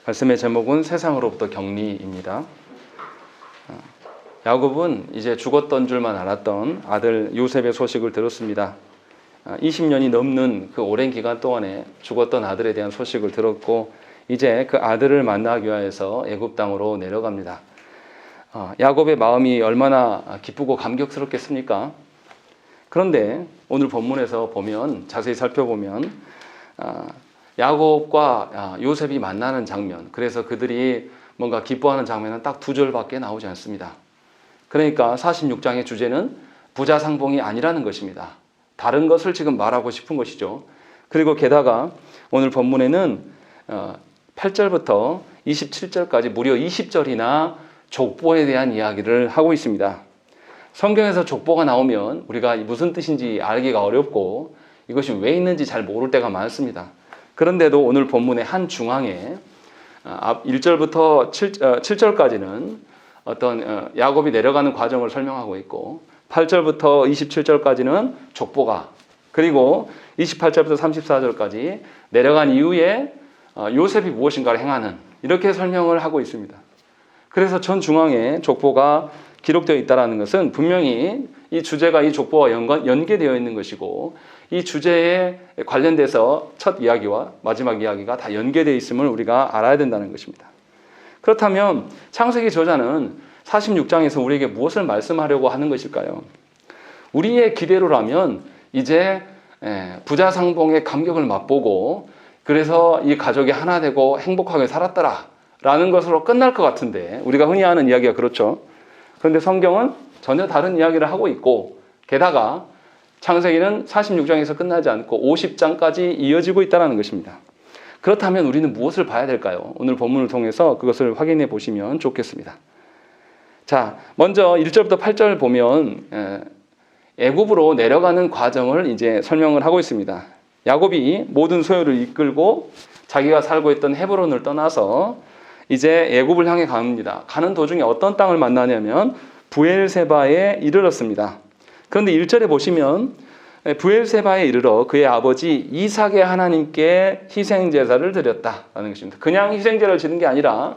말씀의 제목은 세상으로부터 격리입니다. 야곱은 이제 죽었던 줄만 알았던 아들 요셉의 소식을 들었습니다. 20년이 넘는 그 오랜 기간 동안에 죽었던 아들에 대한 소식을 들었고 이제 그 아들을 만나기 위해서 애굽 땅으로 내려갑니다. 야곱의 마음이 얼마나 기쁘고 감격스럽겠습니까? 그런데 오늘 본문에서 보면 자세히 살펴보면 야곱과 요셉이 만나는 장면, 그래서 그들이 뭔가 기뻐하는 장면은 딱 2절밖에 나오지 않습니다. 그러니까 46장의 주제는 부자상봉이 아니라는 것입니다. 다른 것을 지금 말하고 싶은 것이죠. 그리고 게다가 오늘 본문에는 8절부터 27절까지 무려 20절이나 족보에 대한 이야기를 하고 있습니다. 성경에서 족보가 나오면 우리가 무슨 뜻인지 알기가 어렵고 이것이 왜 있는지 잘 모를 때가 많습니다. 그런데도 오늘 본문의 한 중앙에 1절부터 7절까지는 어떤 야곱이 내려가는 과정을 설명하고 있고 8절부터 27절까지는 족보가, 그리고 28절부터 34절까지 내려간 이후에 요셉이 무엇인가를 행하는, 이렇게 설명을 하고 있습니다. 그래서 전 중앙에 족보가 기록되어 있다는 것은 분명히 이 주제가 이 족보와 연계되어 있는 것이고 이 주제에 관련돼서 첫 이야기와 마지막 이야기가 다 연계되어 있음을 우리가 알아야 된다는 것입니다. 그렇다면 창세기 저자는 46장에서 우리에게 무엇을 말씀하려고 하는 것일까요? 우리의 기대로라면 이제 부자상봉의 감격을 맛보고 그래서 이 가족이 하나 되고 행복하게 살았더라 라는 것으로 끝날 것 같은데, 우리가 흔히 하는 이야기가 그렇죠. 그런데 성경은 전혀 다른 이야기를 하고 있고 게다가 창세기는 46장에서 끝나지 않고 50장까지 이어지고 있다는 것입니다. 그렇다면 우리는 무엇을 봐야 될까요? 오늘 본문을 통해서 그것을 확인해 보시면 좋겠습니다. 자, 먼저 1절부터 8절 보면 애굽으로 내려가는 과정을 이제 설명을 하고 있습니다. 야곱이 모든 소유를 이끌고 자기가 살고 있던 헤브론을 떠나서 이제 애굽을 향해 갑니다. 가는 도중에 어떤 땅을 만나냐면 브엘세바에 이르렀습니다. 그런데 1절에 보시면 브엘세바에 이르러 그의 아버지 이삭의 하나님께 희생제사를 드렸다라는 것입니다. 그냥 희생제를 지는 게 아니라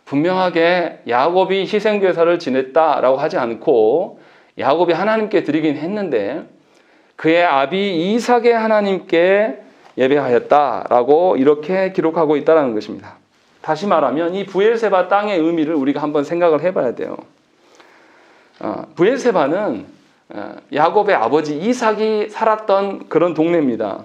분명하게 야곱이 희생제사를 지냈다라고 하지 않고 야곱이 하나님께 드리긴 했는데 그의 아비 이삭의 하나님께 예배하였다라고 이렇게 기록하고 있다는 것입니다. 다시 말하면 이 브엘세바 땅의 의미를 우리가 한번 생각을 해봐야 돼요. 브엘세바는 야곱의 아버지 이삭이 살았던 그런 동네입니다.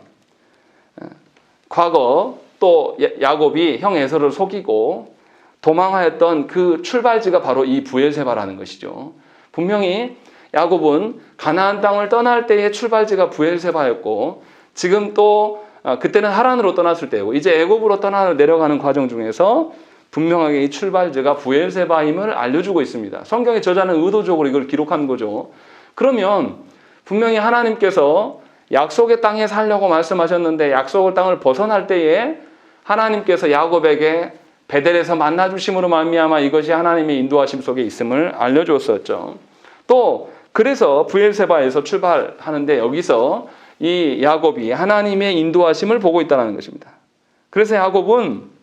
과거 또 야곱이 형 에서를 속이고 도망하였던 그 출발지가 바로 이 브엘세바라는 것이죠. 분명히 야곱은 가나안 땅을 떠날 때의 출발지가 브엘세바였고 지금 또 그때는 하란으로 떠났을 때고 이제 애굽으로 내려가는 과정 중에서 분명하게 이 출발지가 브엘세바임을 알려주고 있습니다. 성경의 저자는 의도적으로 이걸 기록한 거죠. 그러면 분명히 하나님께서 약속의 땅에 살려고 말씀하셨는데 약속의 땅을 벗어날 때에 하나님께서 야곱에게 베델에서 만나주심으로 말미암아 이것이 하나님의 인도하심 속에 있음을 알려주었었죠. 또 그래서 브엘세바에서 출발하는데 여기서 이 야곱이 하나님의 인도하심을 보고 있다는 것입니다. 그래서 야곱은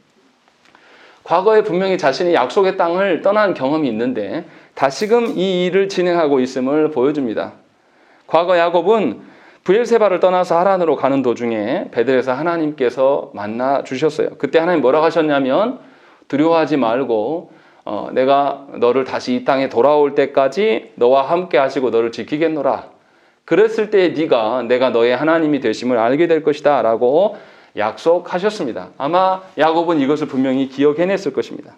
과거에 분명히 자신이 약속의 땅을 떠난 경험이 있는데 다시금 이 일을 진행하고 있음을 보여줍니다. 과거 야곱은 브엘세바를 떠나서 하란으로 가는 도중에 베델에서 하나님께서 만나 주셨어요. 그때 하나님 뭐라고 하셨냐면 두려워하지 말고 내가 너를 다시 이 땅에 돌아올 때까지 너와 함께 하시고 너를 지키겠노라. 그랬을 때 내가 너의 하나님이 되심을 알게 될 것이다 라고 약속하셨습니다. 아마 야곱은 이것을 분명히 기억해냈을 것입니다.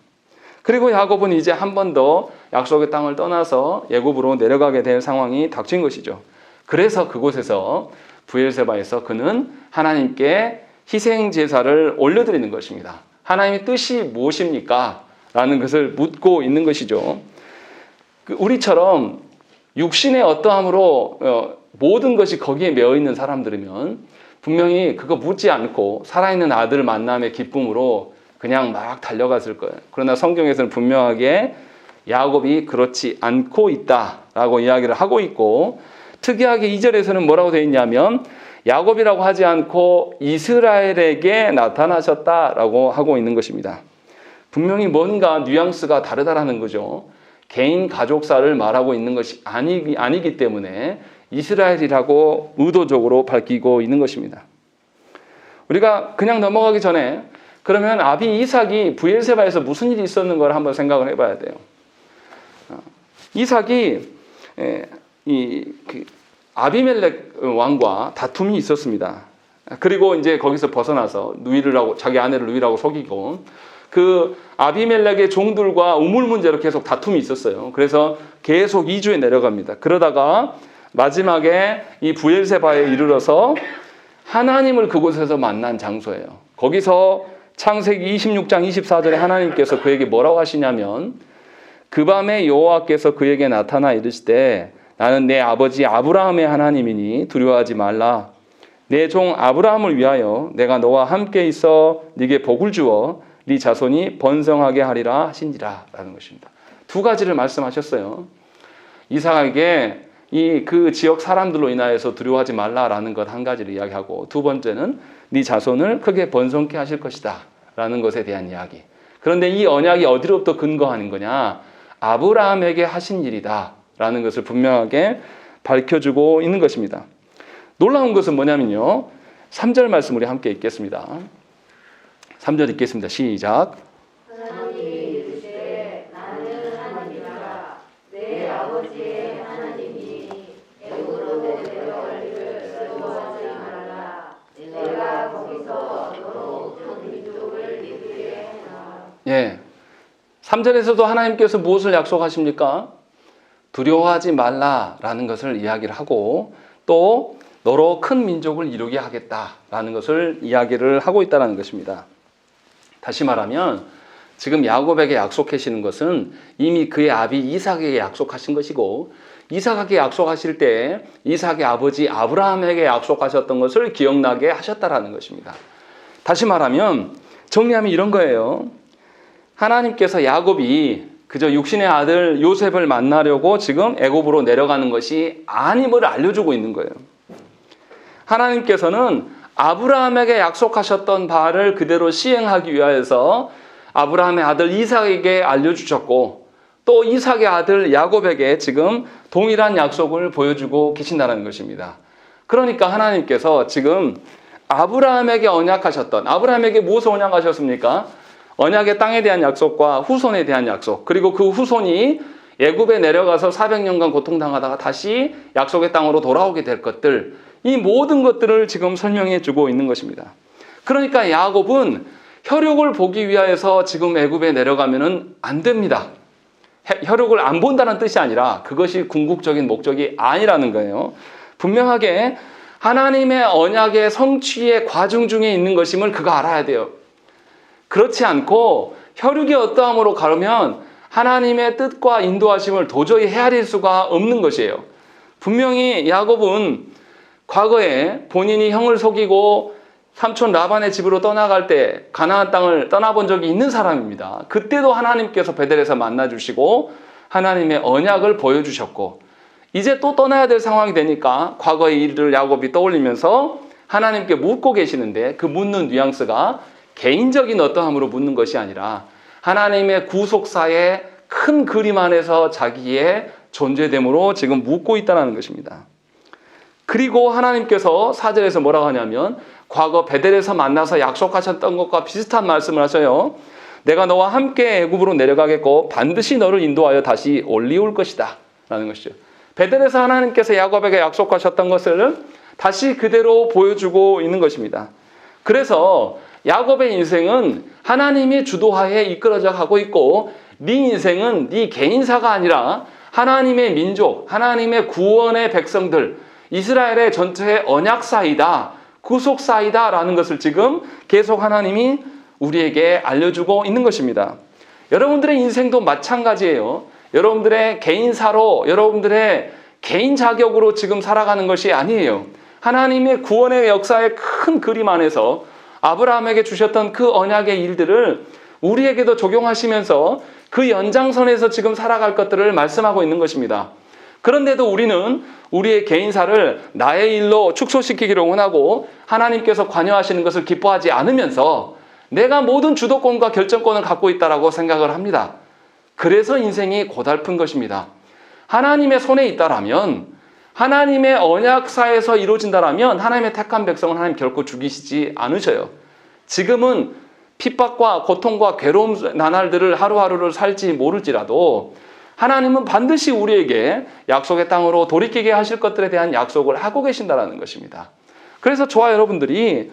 그리고 야곱은 이제 한 번 더 약속의 땅을 떠나서 애굽으로 내려가게 될 상황이 닥친 것이죠. 그래서 그곳에서 브엘세바에서 그는 하나님께 희생 제사를 올려드리는 것입니다. 하나님의 뜻이 무엇입니까? 라는 것을 묻고 있는 것이죠. 우리처럼 육신의 어떠함으로 모든 것이 거기에 매여 있는 사람들이면 분명히 그거 묻지 않고 살아있는 아들 만남의 기쁨으로 그냥 막 달려갔을 거예요. 그러나 성경에서는 분명하게 야곱이 그렇지 않고 있다라고 이야기를 하고 있고 특이하게 2절에서는 뭐라고 되어 있냐면 야곱이라고 하지 않고 이스라엘에게 나타나셨다라고 하고 있는 것입니다. 분명히 뭔가 뉘앙스가 다르다라는 거죠. 개인 가족사를 말하고 있는 것이 아니기 때문에 이스라엘이라고 의도적으로 밝히고 있는 것입니다. 우리가 그냥 넘어가기 전에 그러면 아비 이삭이 브엘세바에서 무슨 일이 있었는 걸 한번 생각을 해봐야 돼요. 이삭이 아비멜렉 왕과 다툼이 있었습니다. 그리고 이제 거기서 벗어나서 자기 아내를 누이라고 속이고 그 아비멜렉의 종들과 우물 문제로 계속 다툼이 있었어요. 그래서 계속 이주에 내려갑니다. 그러다가 마지막에 이 브엘세바에 이르러서 하나님을 그곳에서 만난 장소예요. 거기서 창세기 26장 24절에 하나님께서 그에게 뭐라고 하시냐면 그 밤에 여호와께서 그에게 나타나 이르시되 나는 내 아버지 아브라함의 하나님이니 두려워하지 말라. 내 종 아브라함을 위하여 내가 너와 함께 있어 네게 복을 주어 네 자손이 번성하게 하리라 하신지라 라는 것입니다. 두 가지를 말씀하셨어요. 이삭에게 그 지역 사람들로 인하여서 두려워하지 말라라는 것 한 가지를 이야기하고 두 번째는 네 자손을 크게 번성케 하실 것이다 라는 것에 대한 이야기. 그런데 이 언약이 어디로부터 근거하는 거냐? 아브라함에게 하신 일이다 라는 것을 분명하게 밝혀주고 있는 것입니다. 놀라운 것은 뭐냐면요. 3절 말씀 우리 함께 읽겠습니다. 3절 읽겠습니다. 시작. 하나님이 이르시되 나는 하나님이라 내 아버지의 하나님이 애굽으로 내려가기를 두려워하지 말라. 내가 거기서 너로 큰 민족을 이루게 하라. 예. 3절에서도 하나님께서 무엇을 약속하십니까? 두려워하지 말라라는 것을 이야기를 하고 또 너로 큰 민족을 이루게 하겠다라는 것을 이야기를 하고 있다는 것입니다. 다시 말하면 지금 야곱에게 약속하시는 것은 이미 그의 아비 이삭에게 약속하신 것이고 이삭에게 약속하실 때 이삭의 아버지 아브라함에게 약속하셨던 것을 기억나게 하셨다라는 것입니다. 다시 말하면 정리하면 이런 거예요. 하나님께서 야곱이 그저 육신의 아들 요셉을 만나려고 지금 애굽으로 내려가는 것이 아님을 알려주고 있는 거예요. 하나님께서는 아브라함에게 약속하셨던 바를 그대로 시행하기 위하여서 아브라함의 아들 이삭에게 알려주셨고 또 이삭의 아들 야곱에게 지금 동일한 약속을 보여주고 계신다는 것입니다. 그러니까 하나님께서 지금 아브라함에게 언약하셨던 아브라함에게 무엇을 언약하셨습니까? 언약의 땅에 대한 약속과 후손에 대한 약속 그리고 그 후손이 애굽에 내려가서 400년간 고통당하다가 다시 약속의 땅으로 돌아오게 될 것들 이 모든 것들을 지금 설명해 주고 있는 것입니다. 그러니까 야곱은 혈육을 보기 위하여서 지금 애굽에 내려가면은 안 됩니다. 혈육을 안 본다는 뜻이 아니라 그것이 궁극적인 목적이 아니라는 거예요. 분명하게 하나님의 언약의 성취의 과정 중에 있는 것임을 그가 알아야 돼요. 그렇지 않고 혈육이 어떠함으로 가르면 하나님의 뜻과 인도하심을 도저히 헤아릴 수가 없는 것이에요. 분명히 야곱은 과거에 본인이 형을 속이고 삼촌 라반의 집으로 떠나갈 때 가나안 땅을 떠나본 적이 있는 사람입니다. 그때도 하나님께서 베델에서 만나주시고 하나님의 언약을 보여주셨고 이제 또 떠나야 될 상황이 되니까 과거의 일을 야곱이 떠올리면서 하나님께 묻고 계시는데 그 묻는 뉘앙스가 개인적인 어떠함으로 묻는 것이 아니라 하나님의 구속사의 큰 그림 안에서 자기의 존재됨으로 지금 묻고 있다는 것입니다. 그리고 하나님께서 4절에서 뭐라고 하냐면 과거 베델에서 만나서 약속하셨던 것과 비슷한 말씀을 하셔요. 내가 너와 함께 애굽으로 내려가겠고 반드시 너를 인도하여 다시 올리올 것이다 라는 것이죠. 베델에서 하나님께서 야곱에게 약속하셨던 것을 다시 그대로 보여주고 있는 것입니다. 그래서 야곱의 인생은 하나님의 주도하에 이끌어져 가고 있고 네 인생은 네 개인사가 아니라 하나님의 민족, 하나님의 구원의 백성들, 이스라엘의 전체의 언약사이다, 구속사이다 라는 것을 지금 계속 하나님이 우리에게 알려주고 있는 것입니다. 여러분들의 인생도 마찬가지예요. 여러분들의 개인사로, 여러분들의 개인 자격으로 지금 살아가는 것이 아니에요. 하나님의 구원의 역사의 큰 그림 안에서 아브라함에게 주셨던 그 언약의 일들을 우리에게도 적용하시면서 그 연장선에서 지금 살아갈 것들을 말씀하고 있는 것입니다. 그런데도 우리는 우리의 개인사를 나의 일로 축소시키기를 원하고 하나님께서 관여하시는 것을 기뻐하지 않으면서 내가 모든 주도권과 결정권을 갖고 있다라고 생각을 합니다. 그래서 인생이 고달픈 것입니다. 하나님의 손에 있다라면, 하나님의 언약사에서 이루어진다라면 하나님의 택한 백성은 하나님 결코 죽이시지 않으셔요. 지금은 핍박과 고통과 괴로움 나날들을 하루하루를 살지 모를지라도 하나님은 반드시 우리에게 약속의 땅으로 돌이키게 하실 것들에 대한 약속을 하고 계신다는 것입니다. 그래서 저와 여러분들이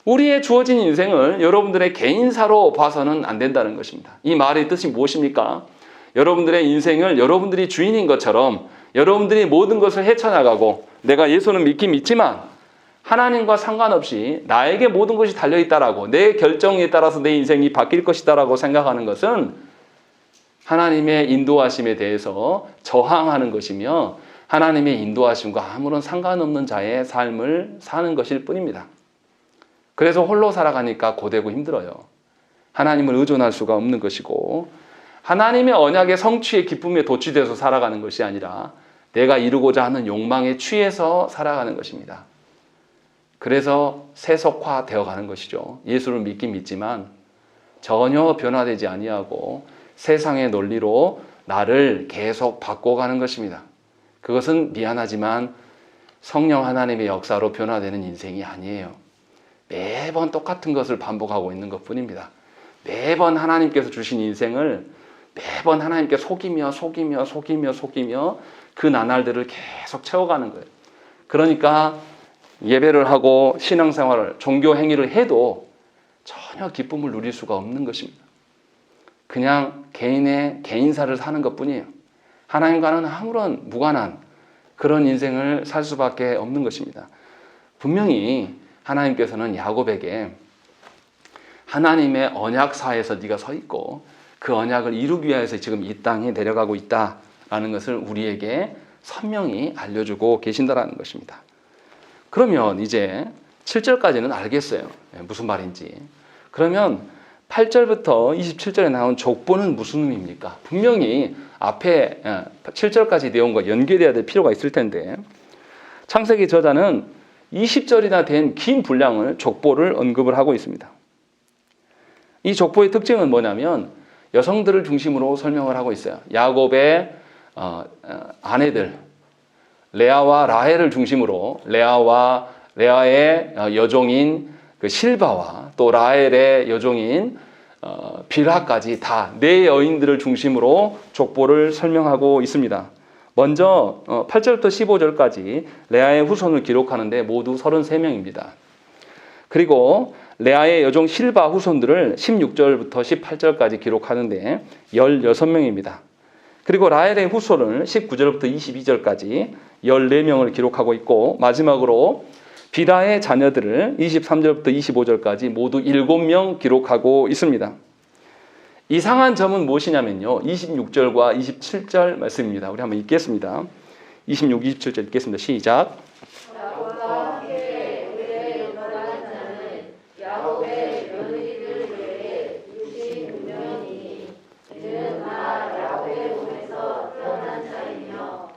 우리의 주어진 인생을 여러분들의 개인사로 봐서는 안 된다는 것입니다. 이 말의 뜻이 무엇입니까? 여러분들의 인생을 여러분들이 주인인 것처럼 여러분들이 모든 것을 헤쳐나가고 내가 예수는 믿긴 믿지만 하나님과 상관없이 나에게 모든 것이 달려있다라고, 내 결정에 따라서 내 인생이 바뀔 것이다라고 생각하는 것은 하나님의 인도하심에 대해서 저항하는 것이며 하나님의 인도하심과 아무런 상관없는 자의 삶을 사는 것일 뿐입니다. 그래서 홀로 살아가니까 고되고 힘들어요. 하나님을 의존할 수가 없는 것이고 하나님의 언약의 성취의 기쁨에 도취돼서 살아가는 것이 아니라 내가 이루고자 하는 욕망에 취해서 살아가는 것입니다. 그래서 세속화되어 가는 것이죠. 예수를 믿긴 믿지만 전혀 변화되지 아니하고 세상의 논리로 나를 계속 바꿔가는 것입니다. 그것은 미안하지만 성령 하나님의 역사로 변화되는 인생이 아니에요. 매번 똑같은 것을 반복하고 있는 것뿐입니다. 매번 하나님께서 주신 인생을 매번 하나님께 속이며 그 나날들을 계속 채워가는 거예요. 그러니까 예배를 하고 신앙생활을, 종교 행위를 해도 전혀 기쁨을 누릴 수가 없는 것입니다. 그냥 개인의 개인사를 사는 것뿐이에요. 하나님과는 아무런 무관한 그런 인생을 살 수밖에 없는 것입니다. 분명히 하나님께서는 야곱에게 하나님의 언약사에서 네가 서 있고 그 언약을 이루기 위해서 지금 이 땅에 내려가고 있다라는 것을 우리에게 선명히 알려주고 계신다라는 것입니다. 그러면 이제 7절까지는 알겠어요. 무슨 말인지. 그러면 8절부터 27절에 나온 족보는 무슨 의미입니까? 분명히 앞에 7절까지 내용과 연결해야 될 필요가 있을 텐데 창세기 저자는 20절이나 된 긴 분량을 족보를 언급을 하고 있습니다. 이 족보의 특징은 뭐냐면 여성들을 중심으로 설명을 하고 있어요. 야곱의 아내들 레아와 라헬을 중심으로 레아의 여종인 그 실바와 또 라헬의 여종인 빌하까지 다 네 여인들을 중심으로 족보를 설명하고 있습니다. 먼저 8절부터 15절까지 레아의 후손을 기록하는데 모두 33명입니다. 그리고 레아의 여종 실바 후손들을 16절부터 18절까지 기록하는데 16명입니다. 그리고 라헬의 후손을 19절부터 22절까지 14명을 기록하고 있고 마지막으로 빌하의 자녀들을 23절부터 25절까지 모두 7명 기록하고 있습니다. 이상한 점은 무엇이냐면요. 26절과 27절 말씀입니다. 우리 한번 읽겠습니다. 26, 27절 읽겠습니다. 시작. 야곱과 함께 그의 연단한 자는 야곱의 며느리들 외에 66명이니 이는 다 야곱의 몸에서 태어난 자이며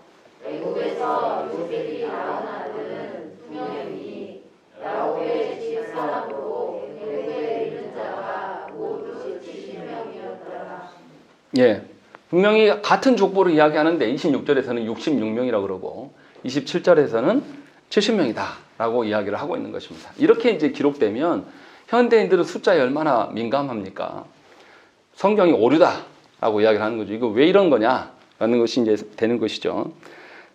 애굽에서 요셉이 낳은 아들은 2명이니 야곱의 집 사람으로 애굽에 있는 자가 모두 70명이었더라. 예, 분명히 같은 족보를 이야기하는데 26절에서는 66명이라고 그러고 27절에서는 70명이다 라고 이야기를 하고 있는 것입니다. 이렇게 이제 기록되면 현대인들은 숫자에 얼마나 민감합니까? 성경이 오류다 라고 이야기를 하는 거죠. 이거 왜 이런 거냐 라는 것이 이제 되는 것이죠.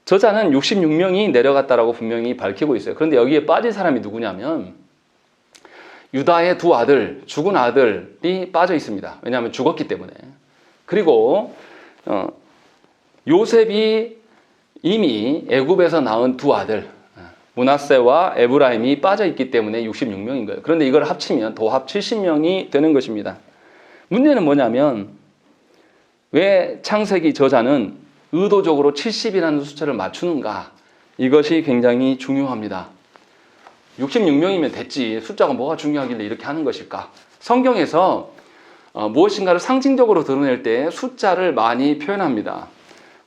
저자는 66명이 내려갔다라고 분명히 밝히고 있어요. 그런데 여기에 빠진 사람이 누구냐면 유다의 두 아들, 죽은 아들이 빠져 있습니다. 왜냐하면 죽었기 때문에. 그리고 요셉이 이미 애굽에서 낳은 두 아들 므낫세와 에브라임이 빠져 있기 때문에 66명인 거예요. 그런데 이걸 합치면 도합 70명이 되는 것입니다. 문제는 뭐냐면 왜 창세기 저자는 의도적으로 70이라는 숫자를 맞추는가? 이것이 굉장히 중요합니다. 66명이면 됐지. 숫자가 뭐가 중요하길래 이렇게 하는 것일까? 성경에서 무엇인가를 상징적으로 드러낼 때 숫자를 많이 표현합니다.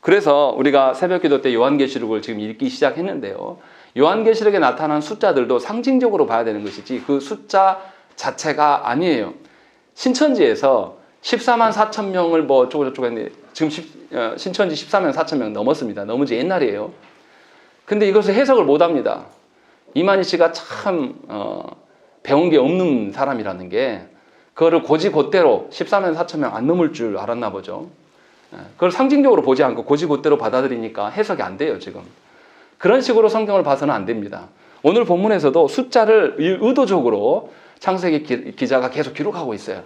그래서 우리가 새벽기도 때 요한계시록을 지금 읽기 시작했는데요. 요한계시록에 나타난 숫자들도 상징적으로 봐야 되는 것이지 그 숫자 자체가 아니에요. 신천지에서 14만 4천 명을 뭐 어쩌고저쩌고 했는데 지금 신천지 14만 4천 명 넘었습니다. 너무 옛날이에요. 근데 이것을 해석을 못합니다. 이만희 씨가 참 배운 게 없는 사람이라는 게 그거를 고지곧대로 14만 4천 명 안 넘을 줄 알았나 보죠. 그걸 상징적으로 보지 않고 고지곧대로 받아들이니까 해석이 안 돼요. 지금 그런 식으로 성경을 봐서는 안 됩니다. 오늘 본문에서도 숫자를 의도적으로 창세기 기자가 계속 기록하고 있어요.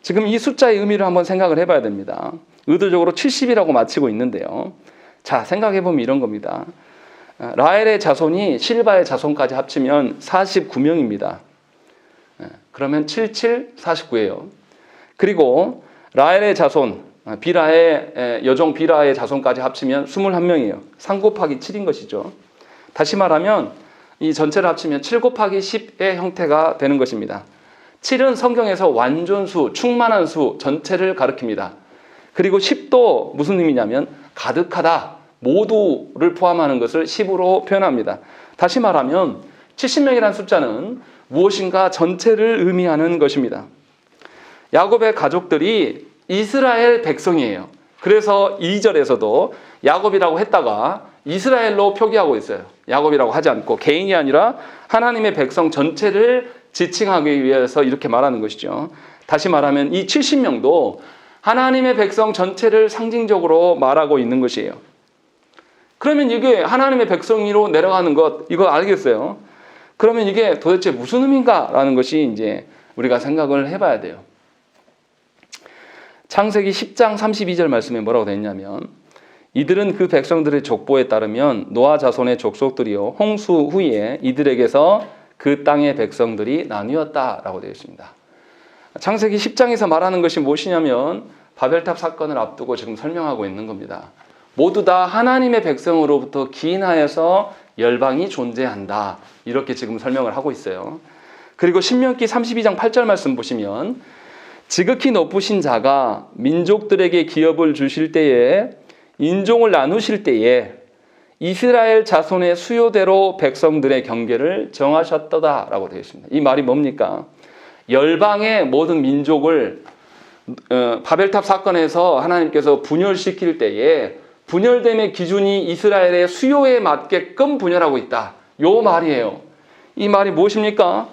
지금 이 숫자의 의미를 한번 생각을 해봐야 됩니다. 의도적으로 70이라고 마치고 있는데요. 자, 생각해보면 이런 겁니다. 라헬의 자손이 실바의 자손까지 합치면 49명입니다. 그러면 77, 49예요. 그리고 라헬의 자손, 비라의 여종 비라의 자손까지 합치면 21명이에요. 3 곱하기 7인 것이죠. 다시 말하면 이 전체를 합치면 7 곱하기 10의 형태가 되는 것입니다. 7은 성경에서 완전수, 충만한 수 전체를 가리킵니다. 그리고 10도 무슨 의미냐면 가득하다, 모두를 포함하는 것을 10으로 표현합니다. 다시 말하면 70명이라는 숫자는 무엇인가 전체를 의미하는 것입니다. 야곱의 가족들이 이스라엘 백성이에요. 그래서 2절에서도 야곱이라고 했다가 이스라엘로 표기하고 있어요. 야곱이라고 하지 않고 개인이 아니라 하나님의 백성 전체를 지칭하기 위해서 이렇게 말하는 것이죠. 다시 말하면 이 70명도 하나님의 백성 전체를 상징적으로 말하고 있는 것이에요. 그러면 이게 하나님의 백성으로 내려가는 것, 이거 알겠어요? 그러면 이게 도대체 무슨 의미인가라는 것이 이제 우리가 생각을 해봐야 돼요. 창세기 10장 32절 말씀에 뭐라고 되어 있냐면 이들은 그 백성들의 족보에 따르면 노아 자손의 족속들이요 홍수 후에 이들에게서 그 땅의 백성들이 나뉘었다라고 되어 있습니다. 창세기 10장에서 말하는 것이 무엇이냐면 바벨탑 사건을 앞두고 지금 설명하고 있는 겁니다. 모두 다 하나님의 백성으로부터 기인하여서 열방이 존재한다. 이렇게 지금 설명을 하고 있어요. 그리고 신명기 32장 8절 말씀 보시면 지극히 높으신 자가 민족들에게 기업을 주실 때에 인종을 나누실 때에 이스라엘 자손의 수요대로 백성들의 경계를 정하셨다라고 되어 있습니다. 이 말이 뭡니까? 열방의 모든 민족을 바벨탑 사건에서 하나님께서 분열시킬 때에 분열됨의 기준이 이스라엘의 수요에 맞게끔 분열하고 있다. 요 말이에요. 이 말이 무엇입니까?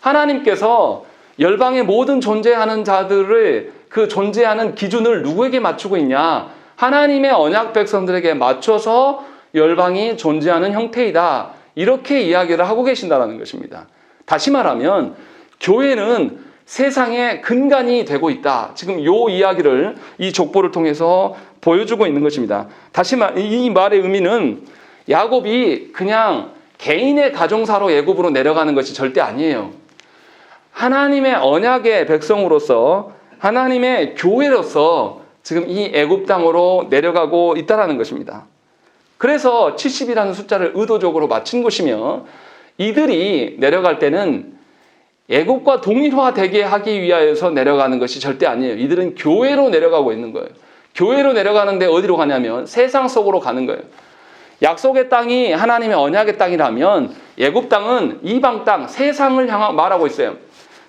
하나님께서 열방의 모든 존재하는 자들을 그 존재하는 기준을 누구에게 맞추고 있냐? 하나님의 언약 백성들에게 맞춰서 열방이 존재하는 형태이다. 이렇게 이야기를 하고 계신다는 것입니다. 다시 말하면 교회는 세상의 근간이 되고 있다. 지금 이 이야기를 이 족보를 통해서 보여주고 있는 것입니다. 이 말의 의미는 야곱이 그냥 개인의 가정사로 애굽으로 내려가는 것이 절대 아니에요. 하나님의 언약의 백성으로서 하나님의 교회로서 지금 이 애굽 땅으로 내려가고 있다는 것입니다. 그래서 70이라는 숫자를 의도적으로 맞춘 것이며 이들이 내려갈 때는 애굽과 동일화되게 하기 위하여서 내려가는 것이 절대 아니에요. 이들은 교회로 내려가고 있는 거예요. 교회로 내려가는데 어디로 가냐면 세상 속으로 가는 거예요. 약속의 땅이 하나님의 언약의 땅이라면 애굽 땅은 이방 땅, 세상을 말하고 있어요.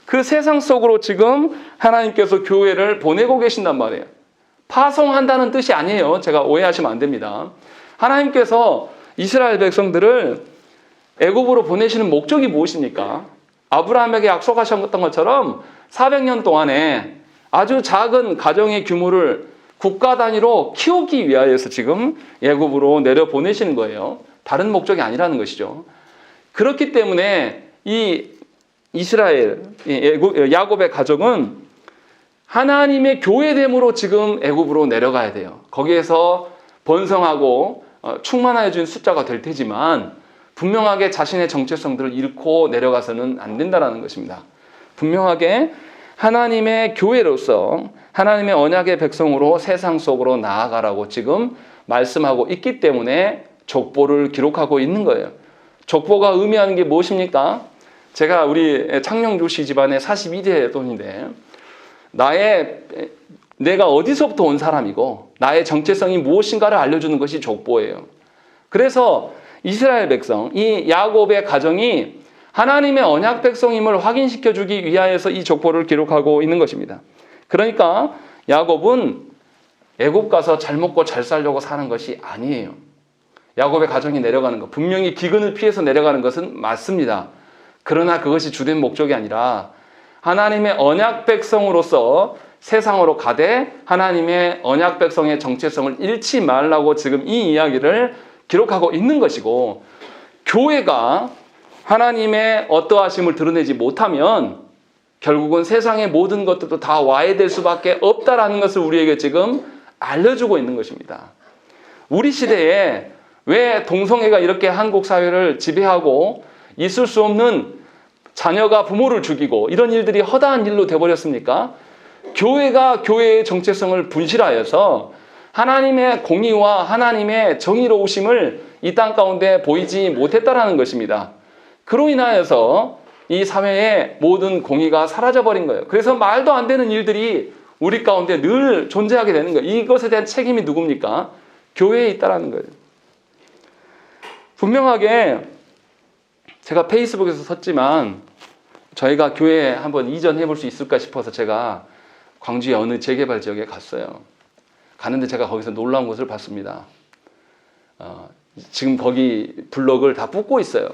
그 세상 속으로 지금 하나님께서 교회를 보내고 계신단 말이에요. 파송한다는 뜻이 아니에요. 제가 오해하시면 안 됩니다. 하나님께서 이스라엘 백성들을 애굽으로 보내시는 목적이 무엇입니까? 아브라함에게 약속하셨던 것처럼 400년 동안에 아주 작은 가정의 규모를 국가 단위로 키우기 위하여서 지금 애굽으로 내려보내시는 거예요. 다른 목적이 아니라는 것이죠. 그렇기 때문에 이 이스라엘, 야곱의 가족은 하나님의 교회됨으로 지금 애굽으로 내려가야 돼요. 거기에서 번성하고 충만하여 준 숫자가 될 테지만 분명하게 자신의 정체성들을 잃고 내려가서는 안 된다는 것입니다. 분명하게 하나님의 교회로서 하나님의 언약의 백성으로 세상 속으로 나아가라고 지금 말씀하고 있기 때문에 족보를 기록하고 있는 거예요. 족보가 의미하는 게 무엇입니까? 제가 우리 창녕조 씨 집안의 42대 돈인데 내가 어디서부터 온 사람이고 나의 정체성이 무엇인가를 알려주는 것이 족보예요. 그래서 이스라엘 백성, 이 야곱의 가정이 하나님의 언약 백성임을 확인시켜 주기 위하여서 이 족보를 기록하고 있는 것입니다. 그러니까 야곱은 애굽 가서 잘 먹고 잘 살려고 사는 것이 아니에요. 야곱의 가정이 내려가는 것, 분명히 기근을 피해서 내려가는 것은 맞습니다. 그러나 그것이 주된 목적이 아니라 하나님의 언약 백성으로서 세상으로 가되 하나님의 언약 백성의 정체성을 잃지 말라고 지금 이 이야기를 기록하고 있는 것이고, 교회가 하나님의 어떠하심을 드러내지 못하면 결국은 세상의 모든 것들도 다 와해될 수밖에 없다라는 것을 우리에게 지금 알려주고 있는 것입니다. 우리 시대에 왜 동성애가 이렇게 한국 사회를 지배하고 있을 수 없는 자녀가 부모를 죽이고 이런 일들이 허다한 일로 돼버렸습니까? 교회가 교회의 정체성을 분실하여서 하나님의 공의와 하나님의 정의로우심을 이 땅 가운데 보이지 못했다라는 것입니다. 그로 인하여서 이 사회의 모든 공의가 사라져버린 거예요. 그래서 말도 안 되는 일들이 우리 가운데 늘 존재하게 되는 거예요. 이것에 대한 책임이 누굽니까? 교회에 있다라는 거예요. 분명하게 제가 페이스북에서 썼지만 저희가 교회에 한번 이전해 볼 수 있을까 싶어서 제가 광주의 어느 재개발 지역에 갔어요. 가는데 제가 거기서 놀라운 것을 봤습니다. 지금 거기 블록을 다 붓고 있어요.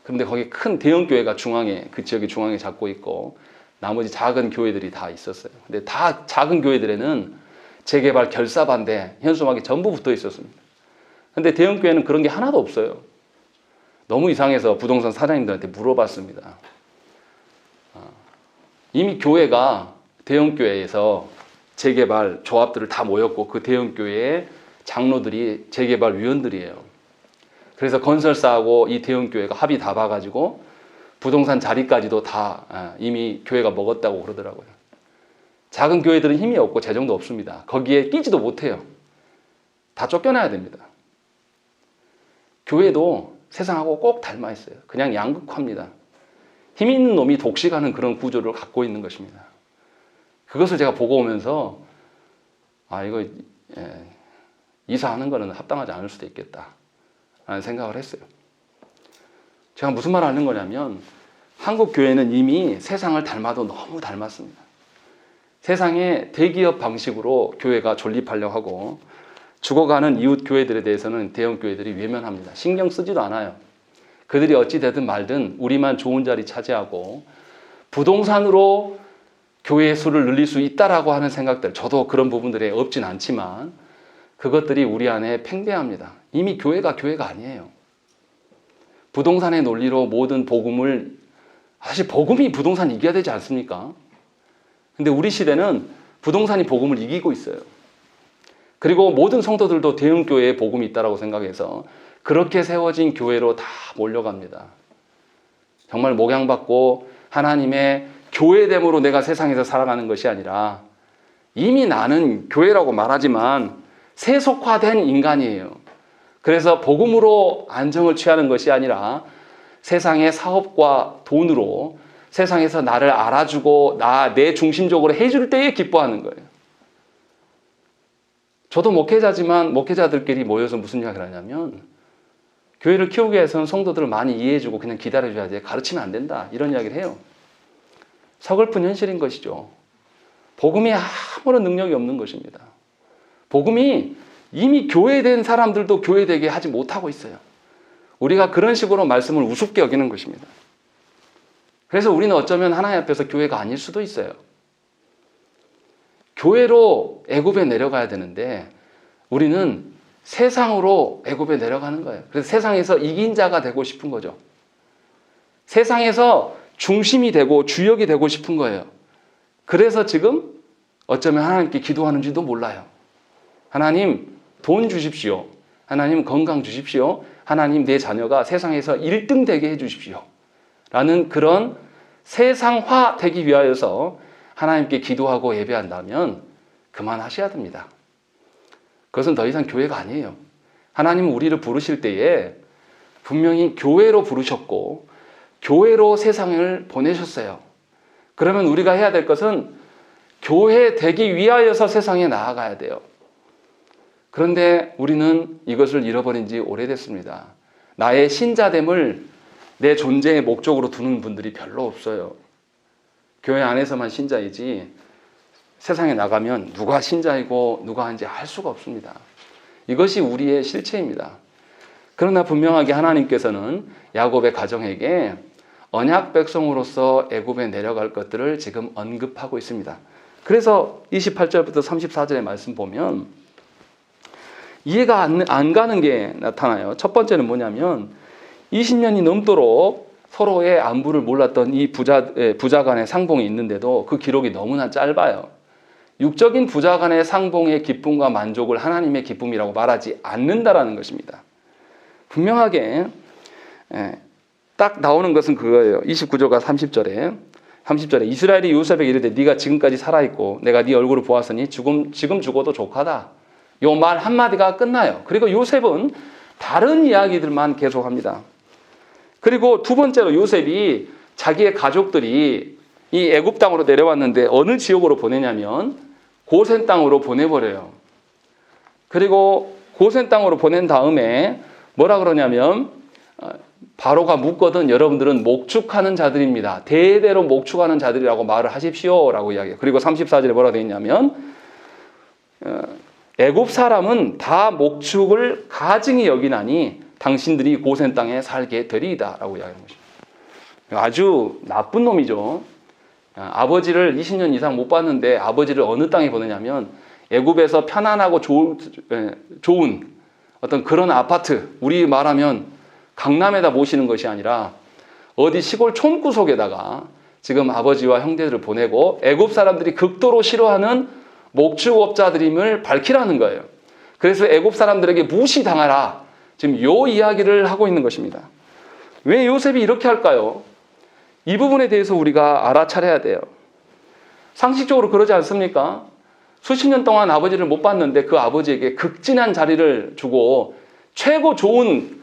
그런데 거기 큰 대형 교회가 중앙에, 그 지역의 중앙에 잡고 있고 나머지 작은 교회들이 다 있었어요. 근데 다 작은 교회들에는 재개발 결사 반대 현수막이 전부 붙어 있었습니다. 근데 대형 교회는 그런 게 하나도 없어요. 너무 이상해서 부동산 사장님들한테 물어봤습니다. 이미 교회가 대형 교회에서 재개발 조합들을 다 모였고 그 대형 교회의 장로들이 재개발 위원들이에요. 그래서 건설사하고 이 대형 교회가 합의 다 봐가지고 부동산 자리까지도 다 이미 교회가 먹었다고 그러더라고요. 작은 교회들은 힘이 없고 재정도 없습니다. 거기에 끼지도 못해요. 다 쫓겨나야 됩니다. 교회도 세상하고 꼭 닮아 있어요. 그냥 양극화입니다. 힘 있는 놈이 독식하는 그런 구조를 갖고 있는 것입니다. 그것을 제가 보고 오면서 이거 이사하는 거는 합당하지 않을 수도 있겠다 라는 생각을 했어요. 제가 무슨 말을 하는 거냐면 한국 교회는 이미 세상을 닮아도 너무 닮았습니다. 세상의 대기업 방식으로 교회가 존립하려고 하고 죽어가는 이웃 교회들에 대해서는 대형 교회들이 외면합니다. 신경 쓰지도 않아요. 그들이 어찌 되든 말든 우리만 좋은 자리 차지하고 부동산으로 교회의 수를 늘릴 수 있다라고 하는 생각들, 저도 그런 부분들에 없진 않지만 그것들이 우리 안에 팽배합니다. 이미 교회가 아니에요. 부동산의 논리로 모든 복음을, 사실 복음이 부동산 이겨야 되지 않습니까? 근데 우리 시대는 부동산이 복음을 이기고 있어요. 그리고 모든 성도들도 대형 교회에 복음이 있다라고 생각해서 그렇게 세워진 교회로 다 몰려갑니다. 정말 목양받고 하나님의 교회됨으로 내가 세상에서 살아가는 것이 아니라 이미 나는 교회라고 말하지만 세속화된 인간이에요. 그래서 복음으로 안정을 취하는 것이 아니라 세상의 사업과 돈으로 세상에서 나를 알아주고 내 중심적으로 해줄 때에 기뻐하는 거예요. 저도 목회자지만 목회자들끼리 모여서 무슨 이야기를 하냐면 교회를 키우기 위해서는 성도들을 많이 이해해주고 그냥 기다려줘야 돼. 가르치면 안 된다. 이런 이야기를 해요. 서글픈 현실인 것이죠. 복음이 아무런 능력이 없는 것입니다. 복음이 이미 교회된 사람들도 교회되게 하지 못하고 있어요. 우리가 그런 식으로 말씀을 우습게 여기는 것입니다. 그래서 우리는 어쩌면 하나님 앞에서 교회가 아닐 수도 있어요. 교회로 애굽에 내려가야 되는데 우리는 세상으로 애굽에 내려가는 거예요. 그래서 세상에서 이긴 자가 되고 싶은 거죠. 세상에서 중심이 되고 주역이 되고 싶은 거예요. 그래서 지금 어쩌면 하나님께 기도하는지도 몰라요. 하나님 돈 주십시오. 하나님 건강 주십시오. 하나님 내 자녀가 세상에서 1등 되게 해주십시오. 라는 그런 세상화 되기 위하여서 하나님께 기도하고 예배한다면 그만하셔야 됩니다. 그것은 더 이상 교회가 아니에요. 하나님은 우리를 부르실 때에 분명히 교회로 부르셨고 교회로 세상을 보내셨어요. 그러면 우리가 해야 될 것은 교회 되기 위하여서 세상에 나아가야 돼요. 그런데 우리는 이것을 잃어버린 지 오래됐습니다. 나의 신자됨을 내 존재의 목적으로 두는 분들이 별로 없어요. 교회 안에서만 신자이지 세상에 나가면 누가 신자이고 누가 아닌지 알 수가 없습니다. 이것이 우리의 실체입니다. 그러나 분명하게 하나님께서는 야곱의 가정에게 언약 백성으로서 애굽에 내려갈 것들을 지금 언급하고 있습니다. 그래서 28절부터 34절의 말씀 보면 이해가 안 가는 게 나타나요. 첫 번째는 뭐냐면 20년이 넘도록 서로의 안부를 몰랐던 이 부자 간의 상봉이 있는데도 그 기록이 너무나 짧아요. 육적인 부자 간의 상봉의 기쁨과 만족을 하나님의 기쁨이라고 말하지 않는다라는 것입니다. 분명하게 딱 나오는 것은 그거예요. 29절과 30절에 이스라엘이 요셉에게 이르되 네가 지금까지 살아있고 내가 네 얼굴을 보았으니 지금 죽어도 족하다. 요 말 한마디가 끝나요. 그리고 요셉은 다른 이야기들만 계속합니다. 그리고 두 번째로 요셉이 자기의 가족들이 이 애굽 땅으로 내려왔는데 어느 지역으로 보내냐면 고센 땅으로 보내버려요. 그리고 고센 땅으로 보낸 다음에 뭐라 그러냐면 바로가 묻거든 여러분들은 목축하는 자들입니다. 대대로 목축하는 자들이라고 말을 하십시오 라고 이야기해요. 그리고 34절에 뭐라 되어 있냐면 애굽 사람은 다 목축을 가증히 여기나니 당신들이 고센 땅에 살게 되리이다 라고 이야기하는 것입니다. 아주 나쁜 놈이죠. 아버지를 20년 이상 못 봤는데 아버지를 어느 땅에 보내냐면 애굽에서 편안하고 좋은 어떤 그런 아파트, 우리 말하면 강남에다 모시는 것이 아니라 어디 시골 촌구석에다가 지금 아버지와 형제들을 보내고 애굽 사람들이 극도로 싫어하는 목축업자들임을 밝히라는 거예요. 그래서 애굽 사람들에게 무시당하라. 지금 요 이야기를 하고 있는 것입니다. 왜 요셉이 이렇게 할까요? 이 부분에 대해서 우리가 알아차려야 돼요. 상식적으로 그러지 않습니까? 수십 년 동안 아버지를 못 봤는데 그 아버지에게 극진한 자리를 주고 최고 좋은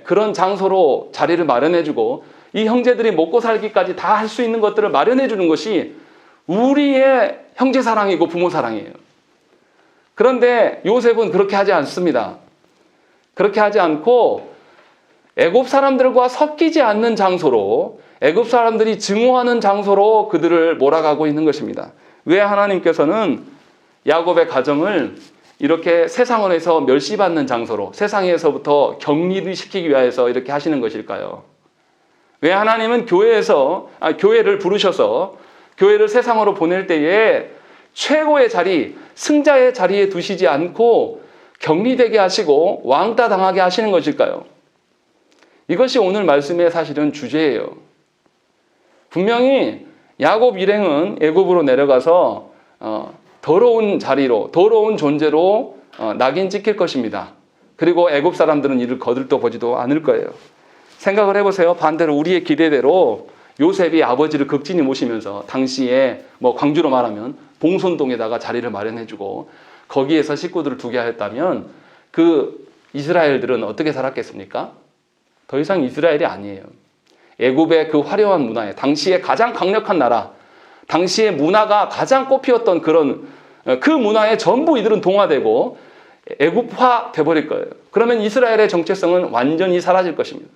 그런 장소로 자리를 마련해주고 이 형제들이 먹고 살기까지 다 할 수 있는 것들을 마련해주는 것이 우리의 형제 사랑이고 부모 사랑이에요. 그런데 요셉은 그렇게 하지 않습니다. 그렇게 하지 않고 애굽 사람들과 섞이지 않는 장소로 애굽 사람들이 증오하는 장소로 그들을 몰아가고 있는 것입니다. 왜 하나님께서는 야곱의 가정을 이렇게 세상원에서 멸시받는 장소로 세상에서부터 격리를 시키기 위해서 이렇게 하시는 것일까요? 왜 하나님은 교회를 부르셔서 교회를 세상으로 보낼 때에 최고의 자리, 승자의 자리에 두시지 않고 격리되게 하시고 왕따 당하게 하시는 것일까요? 이것이 오늘 말씀의 사실은 주제예요. 분명히 야곱 일행은 애굽으로 내려가서 더러운 자리로, 더러운 존재로 낙인 찍힐 것입니다. 그리고 애굽 사람들은 이를 거들떠 보지도 않을 거예요. 생각을 해보세요. 반대로 우리의 기대대로 요셉이 아버지를 극진히 모시면서 당시에 광주로 말하면 봉선동에다가 자리를 마련해주고 거기에서 식구들을 두게 하였다면 그 이스라엘들은 어떻게 살았겠습니까? 더 이상 이스라엘이 아니에요. 애굽의 그 화려한 문화에 당시에 가장 강력한 나라, 당시의 문화가 가장 꽃피웠던 그 문화에 전부 이들은 동화되고 애굽화 돼버릴 거예요. 그러면 이스라엘의 정체성은 완전히 사라질 것입니다.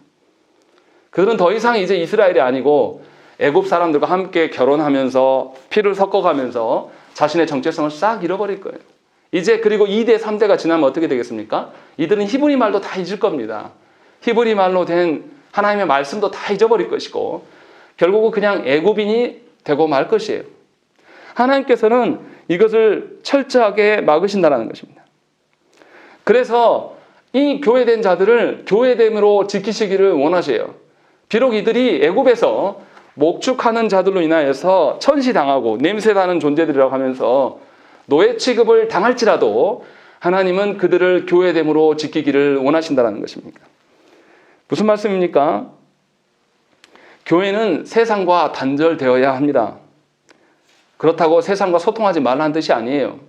그들은 더 이상 이제 이스라엘이 아니고 애굽 사람들과 함께 결혼하면서 피를 섞어가면서 자신의 정체성을 싹 잃어버릴 거예요. 이제 그리고 2대, 3대가 지나면 어떻게 되겠습니까? 이들은 히브리 말도 다 잊을 겁니다. 히브리 말로 된 하나님의 말씀도 다 잊어버릴 것이고 결국은 그냥 애굽인이 되고 말 것이에요. 하나님께서는 이것을 철저하게 막으신다는 것입니다. 그래서 이 교회된 자들을 교회됨으로 지키시기를 원하세요. 비록 이들이 애굽에서 목축하는 자들로 인하여서 천시당하고 냄새나는 존재들이라고 하면서 노예 취급을 당할지라도 하나님은 그들을 교회됨으로 지키기를 원하신다는 것입니다. 무슨 말씀입니까? 교회는 세상과 단절되어야 합니다. 그렇다고 세상과 소통하지 말라는 뜻이 아니에요.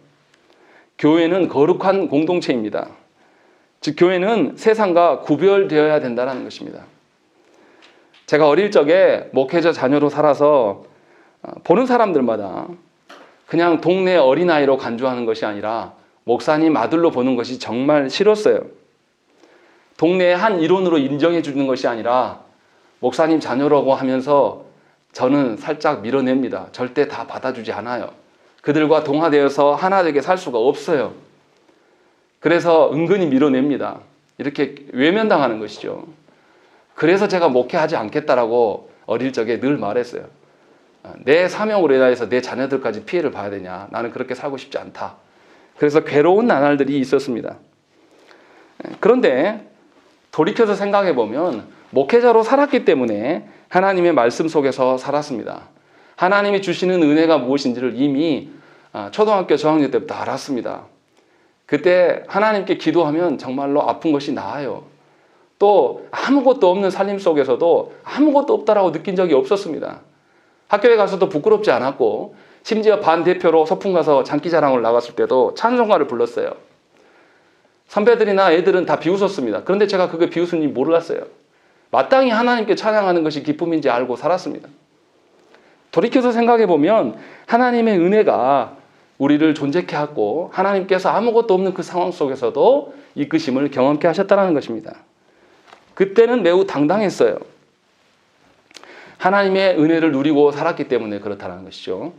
교회는 거룩한 공동체입니다. 즉 교회는 세상과 구별되어야 된다는 것입니다. 제가 어릴 적에 목회자 자녀로 살아서 보는 사람들마다 그냥 동네 어린아이로 간주하는 것이 아니라 목사님 아들로 보는 것이 정말 싫었어요. 동네의 한 일원으로 인정해 주는 것이 아니라 목사님 자녀라고 하면서 저는 살짝 밀어냅니다. 절대 다 받아주지 않아요. 그들과 동화되어서 하나 되게 살 수가 없어요. 그래서 은근히 밀어냅니다. 이렇게 외면당하는 것이죠. 그래서 제가 목회하지 않겠다라고 어릴 적에 늘 말했어요. 내 사명으로 인하여서 내 자녀들까지 피해를 봐야 되냐. 나는 그렇게 살고 싶지 않다. 그래서 괴로운 나날들이 있었습니다. 그런데 돌이켜서 생각해 보면 목회자로 살았기 때문에 하나님의 말씀 속에서 살았습니다. 하나님이 주시는 은혜가 무엇인지를 이미 초등학교 저학년 때부터 알았습니다. 그때 하나님께 기도하면 정말로 아픈 것이 나아요. 또 아무것도 없는 살림 속에서도 아무것도 없다라고 느낀 적이 없었습니다. 학교에 가서도 부끄럽지 않았고 심지어 반 대표로 소풍 가서 장기자랑을 나갔을 때도 찬송가를 불렀어요. 선배들이나 애들은 다 비웃었습니다. 그런데 제가 그게 비웃은 줄 몰랐어요. 마땅히 하나님께 찬양하는 것이 기쁨인지 알고 살았습니다. 돌이켜서 생각해 보면 하나님의 은혜가 우리를 존재케 하고 하나님께서 아무것도 없는 그 상황 속에서도 이끄심을 경험케 하셨다는 것입니다. 그때는 매우 당당했어요. 하나님의 은혜를 누리고 살았기 때문에 그렇다는 것이죠.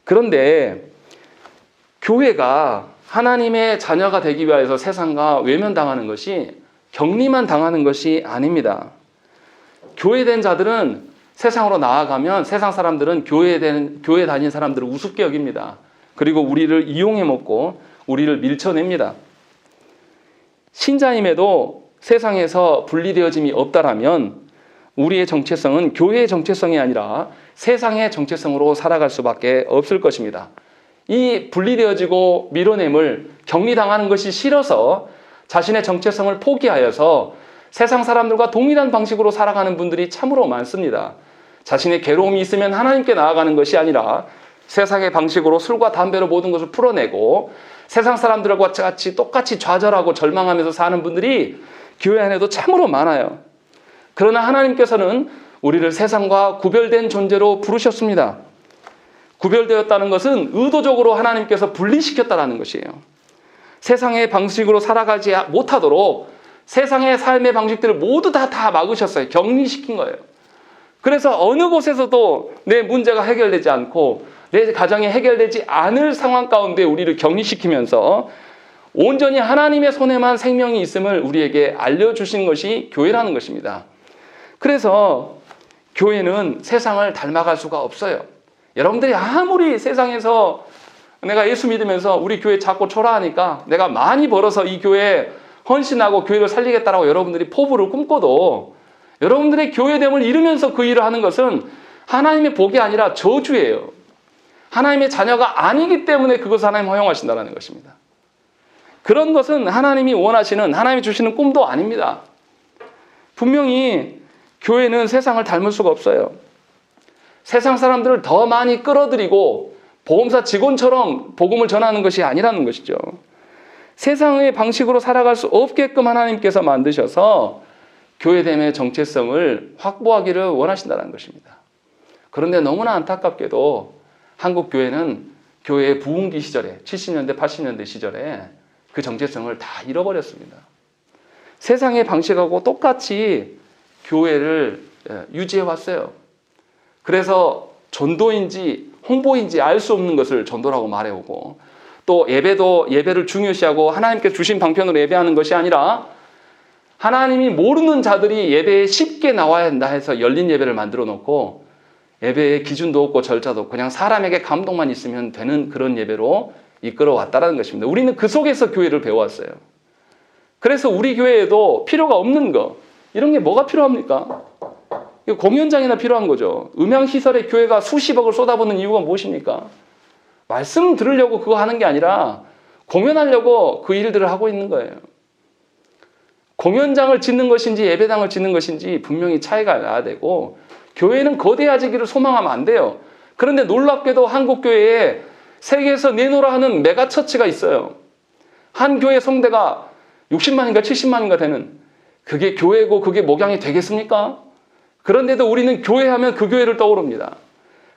그런데 교회가 하나님의 자녀가 되기 위해서 세상과 외면당하는 것이 격리만 당하는 것이 아닙니다. 교회된 자들은 세상으로 나아가면 세상 사람들은 교회 다닌 사람들을 우습게 여깁니다. 그리고 우리를 이용해 먹고 우리를 밀쳐냅니다. 신자임에도 세상에서 분리되어짐이 없다라면 우리의 정체성은 교회의 정체성이 아니라 세상의 정체성으로 살아갈 수밖에 없을 것입니다. 이 분리되어지고 밀어냄을 격리당하는 것이 싫어서 자신의 정체성을 포기하여서 세상 사람들과 동일한 방식으로 살아가는 분들이 참으로 많습니다. 자신의 괴로움이 있으면 하나님께 나아가는 것이 아니라 세상의 방식으로 술과 담배로 모든 것을 풀어내고 세상 사람들과 같이 똑같이 좌절하고 절망하면서 사는 분들이 교회 안에도 참으로 많아요. 그러나 하나님께서는 우리를 세상과 구별된 존재로 부르셨습니다. 구별되었다는 것은 의도적으로 하나님께서 분리시켰다는 것이에요. 세상의 방식으로 살아가지 못하도록 세상의 삶의 방식들을 모두 다 막으셨어요. 격리시킨 거예요. 그래서 어느 곳에서도 내 문제가 해결되지 않고 내 가정이 해결되지 않을 상황 가운데 우리를 격리시키면서 온전히 하나님의 손에만 생명이 있음을 우리에게 알려주신 것이 교회라는 것입니다. 그래서 교회는 세상을 닮아갈 수가 없어요. 여러분들이 아무리 세상에서 내가 예수 믿으면서 우리 교회 자꾸 초라하니까 내가 많이 벌어서 이 교회에 헌신하고 교회를 살리겠다라고 여러분들이 포부를 꿈꿔도 여러분들의 교회됨을 이루면서 그 일을 하는 것은 하나님의 복이 아니라 저주예요. 하나님의 자녀가 아니기 때문에 그것을 하나님 허용하신다는 것입니다. 그런 것은 하나님이 원하시는, 하나님이 주시는 꿈도 아닙니다. 분명히 교회는 세상을 닮을 수가 없어요. 세상 사람들을 더 많이 끌어들이고 보험사 직원처럼 복음을 전하는 것이 아니라는 것이죠. 세상의 방식으로 살아갈 수 없게끔 하나님께서 만드셔서 교회됨의 정체성을 확보하기를 원하신다는 것입니다. 그런데 너무나 안타깝게도 한국 교회는 교회의 부흥기 시절에 70년대, 80년대 시절에 그 정체성을 다 잃어버렸습니다. 세상의 방식하고 똑같이 교회를 유지해 왔어요. 그래서 전도인지 홍보인지 알 수 없는 것을 전도라고 말해오고 또 예배를 중요시하고 하나님께 주신 방편으로 예배하는 것이 아니라 하나님이 모르는 자들이 예배에 쉽게 나와야 한다 해서 열린 예배를 만들어 놓고 예배의 기준도 없고 절차도 없고 그냥 사람에게 감동만 있으면 되는 그런 예배로 이끌어 왔다는 것입니다. 우리는 그 속에서 교회를 배워왔어요. 그래서 우리 교회에도 필요가 없는 거 이런 게 뭐가 필요합니까? 공연장이나 필요한 거죠. 음향시설에 교회가 수십억을 쏟아붓는 이유가 무엇입니까? 말씀 들으려고 그거 하는 게 아니라 공연하려고 그 일들을 하고 있는 거예요. 공연장을 짓는 것인지 예배당을 짓는 것인지 분명히 차이가 나야 되고 교회는 거대해지기를 소망하면 안 돼요. 그런데 놀랍게도 한국 교회에 세계에서 내노라 하는 메가처치가 있어요. 한 교회 성대가 60만인가 70만인가 되는 그게 교회고 그게 목양이 되겠습니까? 그런데도 우리는 교회하면 그 교회를 떠오릅니다.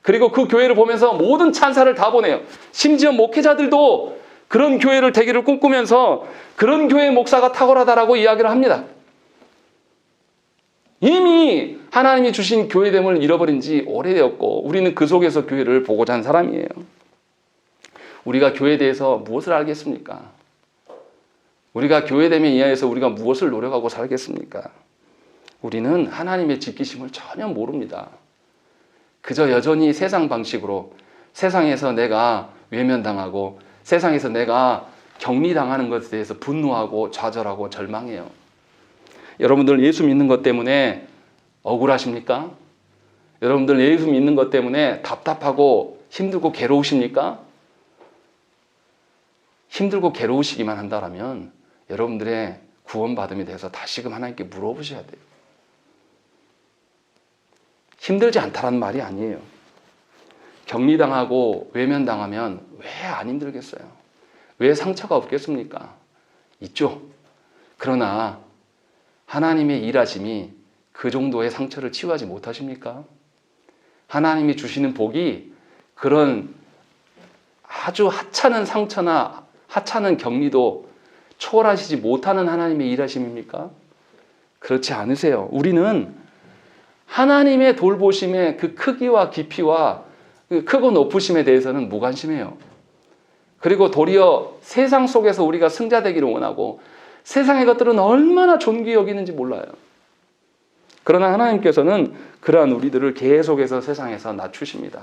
그리고 그 교회를 보면서 모든 찬사를 다 보내요. 심지어 목회자들도 그런 교회를 되기를 꿈꾸면서 그런 교회 목사가 탁월하다라고 이야기를 합니다. 이미 하나님이 주신 교회됨을 잃어버린 지 오래되었고 우리는 그 속에서 교회를 보고자 한 사람이에요. 우리가 교회에 대해서 무엇을 알겠습니까? 우리가 교회됨에 의해서 우리가 무엇을 노력하고 살겠습니까? 우리는 하나님의 지키심을 전혀 모릅니다. 그저 여전히 세상 방식으로 세상에서 내가 외면당하고 세상에서 내가 격리당하는 것에 대해서 분노하고 좌절하고 절망해요. 여러분들 예수 믿는 것 때문에 억울하십니까? 여러분들 예수 믿는 것 때문에 답답하고 힘들고 괴로우십니까? 힘들고 괴로우시기만 한다면 여러분들의 구원받음에 대해서 다시금 하나님께 물어보셔야 돼요. 힘들지 않다라는 말이 아니에요. 격리당하고 외면당하면 왜 안 힘들겠어요? 왜 상처가 없겠습니까? 있죠. 그러나 하나님의 일하심이 그 정도의 상처를 치유하지 못하십니까? 하나님이 주시는 복이 그런 아주 하찮은 상처나 하찮은 격리도 초월하시지 못하는 하나님의 일하심입니까? 그렇지 않으세요. 우리는 하나님의 돌보심의 그 크기와 깊이와 그 크고 높으심에 대해서는 무관심해요. 그리고 도리어 세상 속에서 우리가 승자되기를 원하고 세상의 것들은 얼마나 존귀히 여기는지 몰라요. 그러나 하나님께서는 그러한 우리들을 계속해서 세상에서 낮추십니다.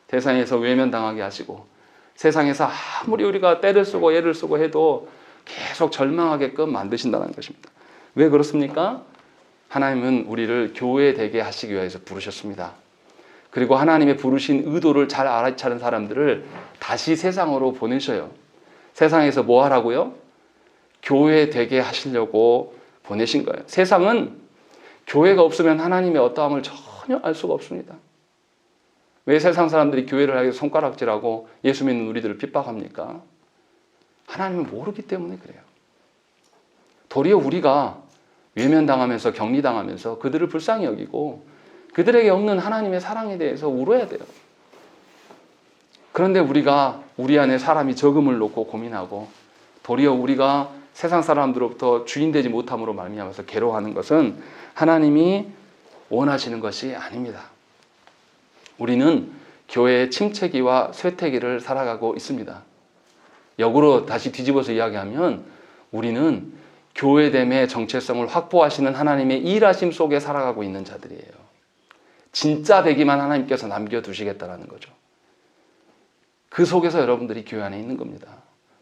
세상에서 외면당하게 하시고 세상에서 아무리 우리가 때를 쓰고 애를 쓰고 해도 계속 절망하게끔 만드신다는 것입니다. 왜 그렇습니까? 하나님은 우리를 교회 되게 하시기 위해서 부르셨습니다. 그리고 하나님의 부르신 의도를 잘 알아차는 사람들을 다시 세상으로 보내셔요. 세상에서 뭐 하라고요? 교회 되게 하시려고 보내신 거예요. 세상은 교회가 없으면 하나님의 어떠함을 전혀 알 수가 없습니다. 왜 세상 사람들이 교회를 하기 위해서 손가락질하고 예수 믿는 우리들을 핍박합니까? 하나님은 모르기 때문에 그래요. 도리어 우리가 외면당하면서 격리당하면서 그들을 불쌍히 여기고 그들에게 없는 하나님의 사랑에 대해서 울어야 돼요. 그런데 우리가 우리 안에 사람이 적음을 놓고 고민하고 도리어 우리가 세상 사람들로부터 주인되지 못함으로 말미암아서 괴로워하는 것은 하나님이 원하시는 것이 아닙니다. 우리는 교회의 침체기와 쇠퇴기를 살아가고 있습니다. 역으로 다시 뒤집어서 이야기하면 우리는 교회됨의 정체성을 확보하시는 하나님의 일하심 속에 살아가고 있는 자들이에요. 진짜 되기만 하나님께서 남겨두시겠다라는 거죠. 그 속에서 여러분들이 교회 안에 있는 겁니다.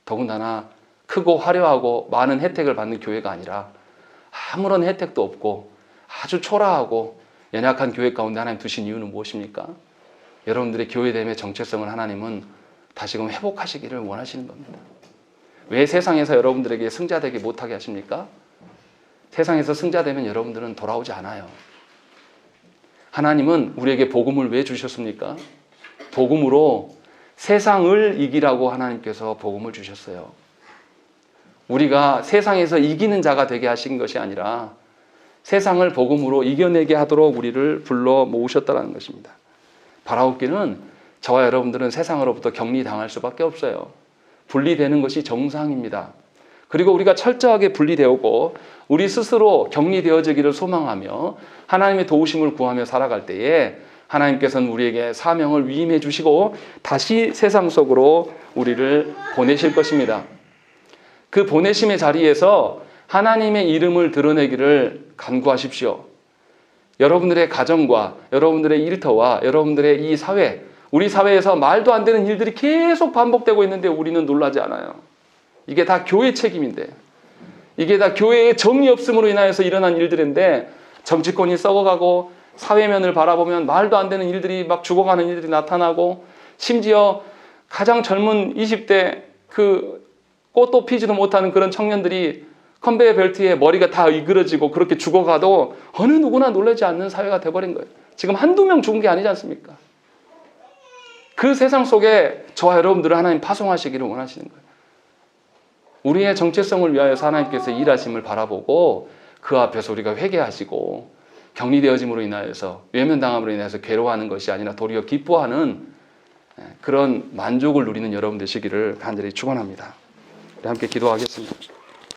더군다나 크고 화려하고 많은 혜택을 받는 교회가 아니라 아무런 혜택도 없고 아주 초라하고 연약한 교회 가운데 하나님 두신 이유는 무엇입니까? 여러분들의 교회됨의 정체성을 하나님은 다시금 회복하시기를 원하시는 겁니다. 왜 세상에서 여러분들에게 승자되게 못하게 하십니까? 세상에서 승자되면 여러분들은 돌아오지 않아요. 하나님은 우리에게 복음을 왜 주셨습니까? 복음으로 세상을 이기라고 하나님께서 복음을 주셨어요. 우리가 세상에서 이기는 자가 되게 하신 것이 아니라 세상을 복음으로 이겨내게 하도록 우리를 불러 모으셨다는 것입니다. 바라옵기는 저와 여러분들은 세상으로부터 격리당할 수밖에 없어요. 분리되는 것이 정상입니다. 그리고 우리가 철저하게 분리되었고 우리 스스로 격리되어지기를 소망하며 하나님의 도우심을 구하며 살아갈 때에 하나님께서는 우리에게 사명을 위임해 주시고 다시 세상 속으로 우리를 보내실 것입니다. 그 보내심의 자리에서 하나님의 이름을 드러내기를 간구하십시오. 여러분들의 가정과 여러분들의 일터와 여러분들의 이 사회, 우리 사회에서 말도 안 되는 일들이 계속 반복되고 있는데 우리는 놀라지 않아요. 이게 다 교회 책임인데, 이게 다 교회의 정이 없음으로 인하여서 일어난 일들인데 정치권이 썩어가고 사회면을 바라보면 말도 안 되는 일들이 막 죽어가는 일들이 나타나고 심지어 가장 젊은 20대 그 꽃도 피지도 못하는 그런 청년들이 컨베이어 벨트에 머리가 다 이그러지고 그렇게 죽어가도 어느 누구나 놀라지 않는 사회가 돼버린 거예요. 지금 한두 명 죽은 게 아니지 않습니까? 그 세상 속에 저와 여러분들을 하나님 파송하시기를 원하시는 거예요. 우리의 정체성을 위하여서 하나님께서 일하심을 바라보고 그 앞에서 우리가 회개하시고 격리되어짐으로 인하여서 외면당함으로 인해서 괴로워하는 것이 아니라 도리어 기뻐하는 그런 만족을 누리는 여러분 되시기를 간절히 축원합니다. 우리 함께 기도하겠습니다.